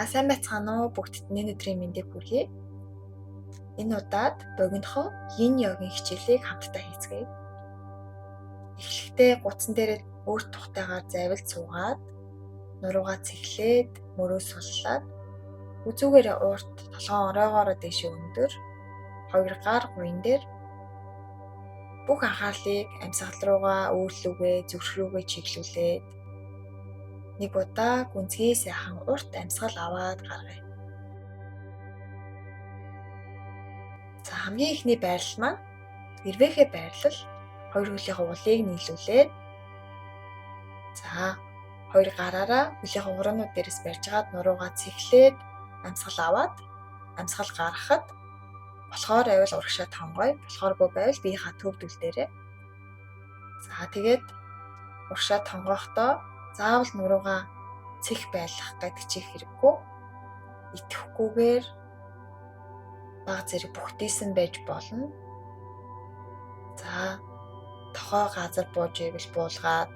сайн байцгаана уу? Бүгдд өдрийн мэндийг хүргэе. Энэ удаад богинохон Йин йогийн хичээлийг хамтдаа хийцгээе. Эхлэхдээ гудсан дээрээ өөрт тухтайгаар завилж суугаад, нуруугаа цэглээд, мөрөө суллаад, үзүүгээрээ урт толгоон ороогоороо дээшээ өндөр, хоёр гар гуйн дээр бүх анхаарлыг амьсгал руугаа, өөрлөгөө, зүрх рүүгээ чиглүүлээд нэг удаа гүнзгий сайхан урт амьсгал аваад гаргая. За хамгийн ихний байрлал маань эрвээхээ байрлал. Хоёр хөлийнхөө улыг нийлүүлээд хоёр гараараа хөлийнхөө хураанууд дээрээс барьжгаад нуруугаа цэглээд амьсгал аваад амьсгал гаргахад болохоор байвал урагшаа тонгой, болохооргүй байвал биеийнхаа төвдөл дээрээ. Тэгээд урагшаа тонгохдоо заавал нуруугаа цэх байлгах гэдэг чих хэрэггүй. Итгэхгүйгээр баг зэрэг бүхтийсэн байж болно. Тохоо газар бууж ивэл буулгаад,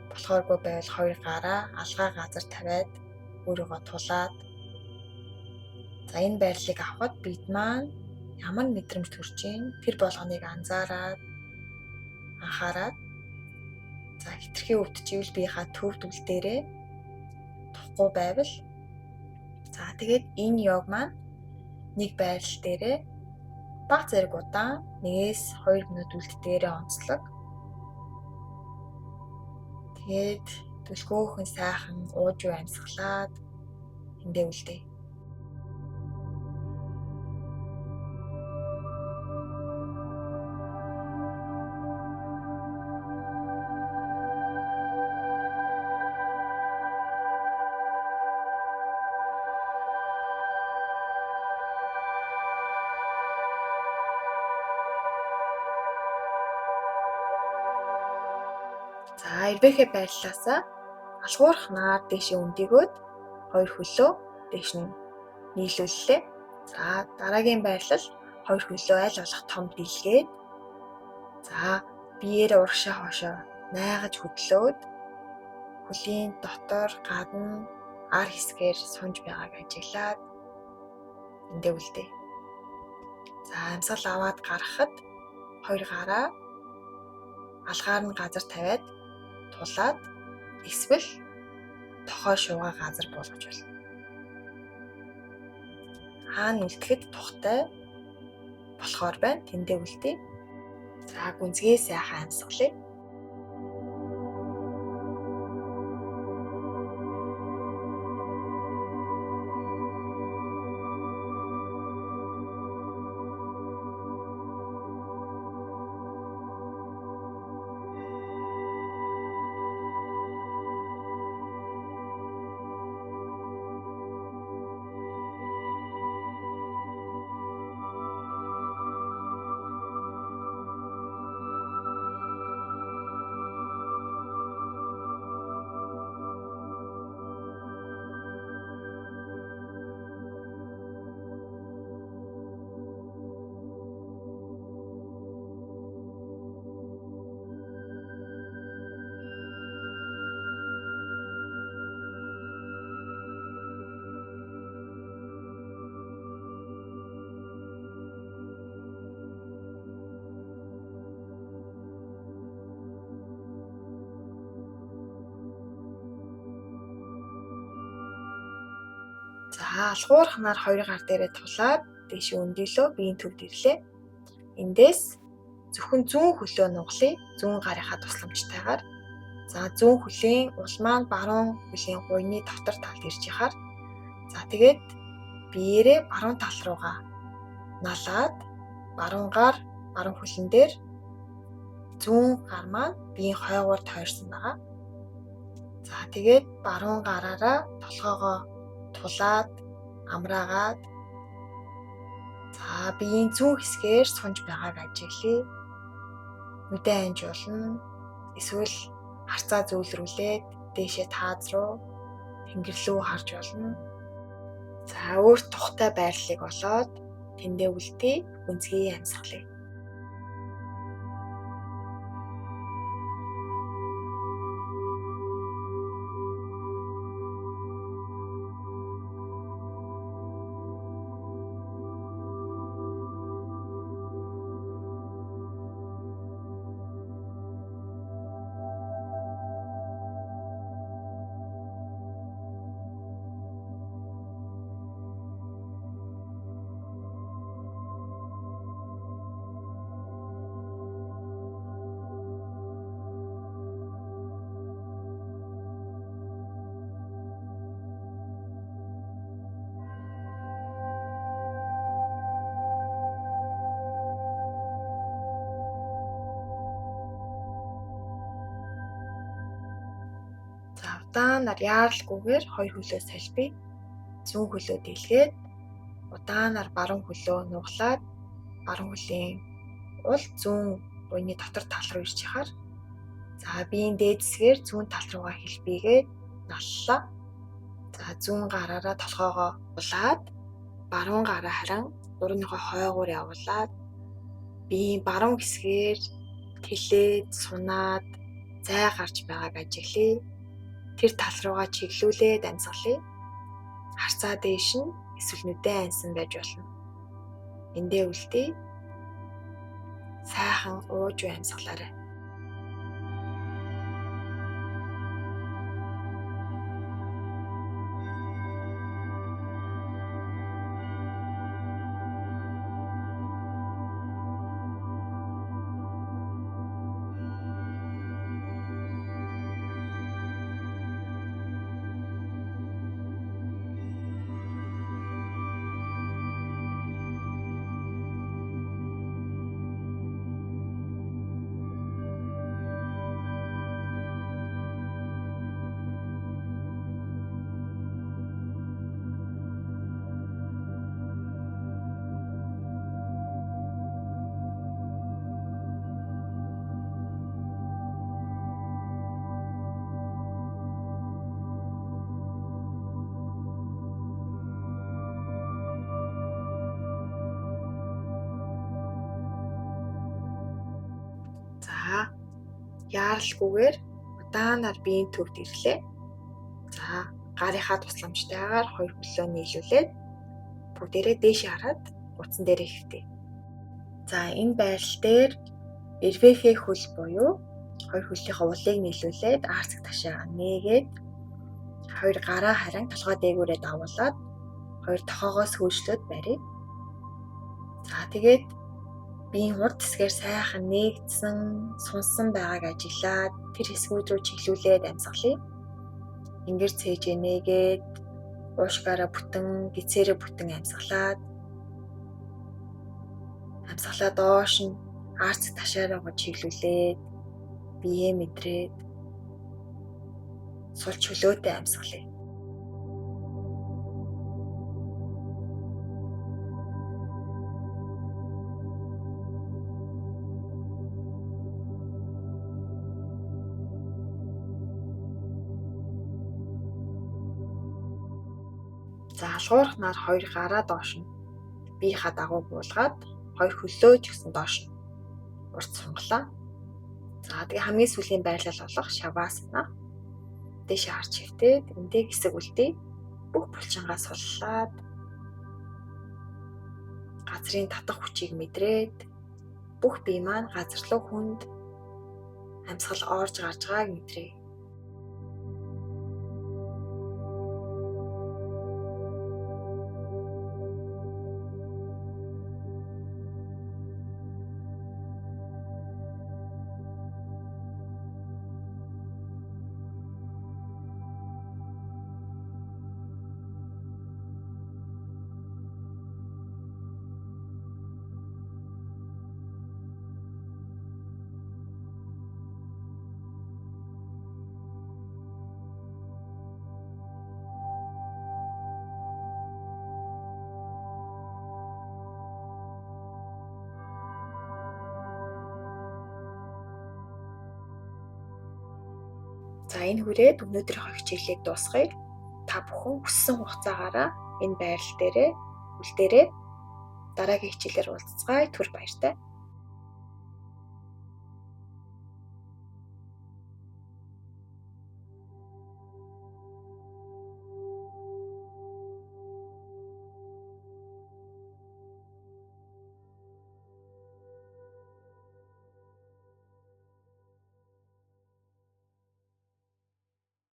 болохооргүй байвал хоёр гараа алгаа газар тавиад өөрийгөө тулаад. Энэ байрлалыг авахд бид маань ямар мэдрэмж төрж ийн тэр болгоныг анхаарад. Хэтэрхий өвдөж ивэл биеийнхаа төвдөл дээрээ тухгүй байвал. Тэгээд энэ йог маань нэг байрлал дээрээ баг зэрэг удаан 1-2 минут үлддэгээрээ онцлог. Тэгээд түлхөөхөн сайхан ууж амьсгалаад эндээ үлдээ. Эрвээхээ байрлалаасаа алхуурхнаар дээшээ өндөгөөд хоёр хөлөө дээш нь нийлүүллээ. Дараагийн байрлал хоёр хөлөө аль болох том дэлгээд биеэрээ урагшаа хоошоо найгаж хөдлөөд хөлийн дотор гадна ар хэсгээр сунж байгааг ажиглаад эндээ үлдээ. Амьсгал аваад гаргахад хоёр гараа алгаар нь газар тавиад тулаад эсвэл тохоо шуугаа газар буулгаж болно. Хаана үлдэхэд тухтай болохоор байна. Тэндээ үлдээ. Гүнзгий сайхан амьсгалъя. Алхуурхнаар хоёр гар дээрээ тулаад дээшээ өндөлөө биеийн төвд ирлээ. Эндээс зөвхөн зүүн хөлөө нугалъя. Зүүн гарынхаа тусламжтайгаар. Зүүн хөлийн ул маань баруун хөлийн гуйны дотор талд ирж яхаар. Тэгээд биеэрээ баруун тал руугаа налаад баруун гар баруун хөлн дээр зүүн гар маань биеийн хойгоор тойрсон байгаа. Тэгээд баруун гараараа толгоогоо тулаад амраагаад биеийн зүүн хэсгээр сунж байгааг ажиглая. Нүдээ анжуулна. Эсвэл харцаа зөөлрүүлээд дээшээ тааз руу тэнгэр рүү харж болно. Өөрт тухтай байрлалыг олоод тэндээ үлдээ. Гүнзгий амьсгалъя. За удаанаар яаралгүйгээр хоёр хөлөө салбий зүүн хөлөө дэлгээд удаанаар баруун хөлөө нуглаад баруун хөлийн уул зүүн буйны дотор тал руу ирж яхаар за биеийн дээд хэсгээр зүүн тал руугаа хэлбийгээд наллаа. За зүүн гараараа толгоогоо улаад баруун гараа харин дурныхоо хойгуур явуулаад биеийн баруун хэсгээр тэлээд сунаад зай гарч байгааг ажиглая. Тэр тал руугаа чиглүүлээд амьсгалъя. Харцаа дээш нь эсвэл нүдэн ансан байж болно. Эндээ үлдээ. Сайхан ууж амьсгалаарай. За яаралгүйгээр удаанаар биеийн төвд ирлээ. За гарынхаа тусламжтайгаар хоёр хөлөө нийлүүлээд бүгдээрээ дээшээ хараад гутсан дээрээ хэвтээ. За энэ байрал дээр эрвэхээ хөл буюу хоёр хөлийнхөө улыг нийлүүлээд арцэг ташаа нээгээд хоёр гараа харин толгой дээгүүрээ давуулаад хоёр тохоогоос хөөжлөөд барья. За тэгээд биеийн урд хэсгээр сайхан нээгдсэн, сунсан байгааг ажиглаад тэр хэсгүүд рүү чиглүүлээд амьсгалъя. Ингэр цээжээ нээгээд уушгаараа бүтэн, гицээрээ бүтэн амьсгалаад доош нь арцэг ташаараа чиглүүлээд биеэ мэдрээд сул чөлөөтэй амьсгалъя. За алгуурхнаар хоёр гараа доош нь биеийнхаа дагуу буулгаад хоёр хөлөө ч гэсэн доош нь урд сунгалаа. За тэгээ хамгийн сүүлийн байрлал болох шавасана. Дэшээ харж хэвтээд эндээ хэсэг үлдээ. Бүх булчингаа суллаад газрын татах хүчийг мэдрээд бүх бие маань газар руу хүнд амьсгал орж гарч байгааг мэдрээ. За энэ хүрээд өнөөдрийнхөө хичээлийг дуусгая. Та бүхэн хүссэн хугацаагаараа энэ байрал дээрээ үлдээрээ дараагийн хичээлээр уулзцгаая. Түр баяртай.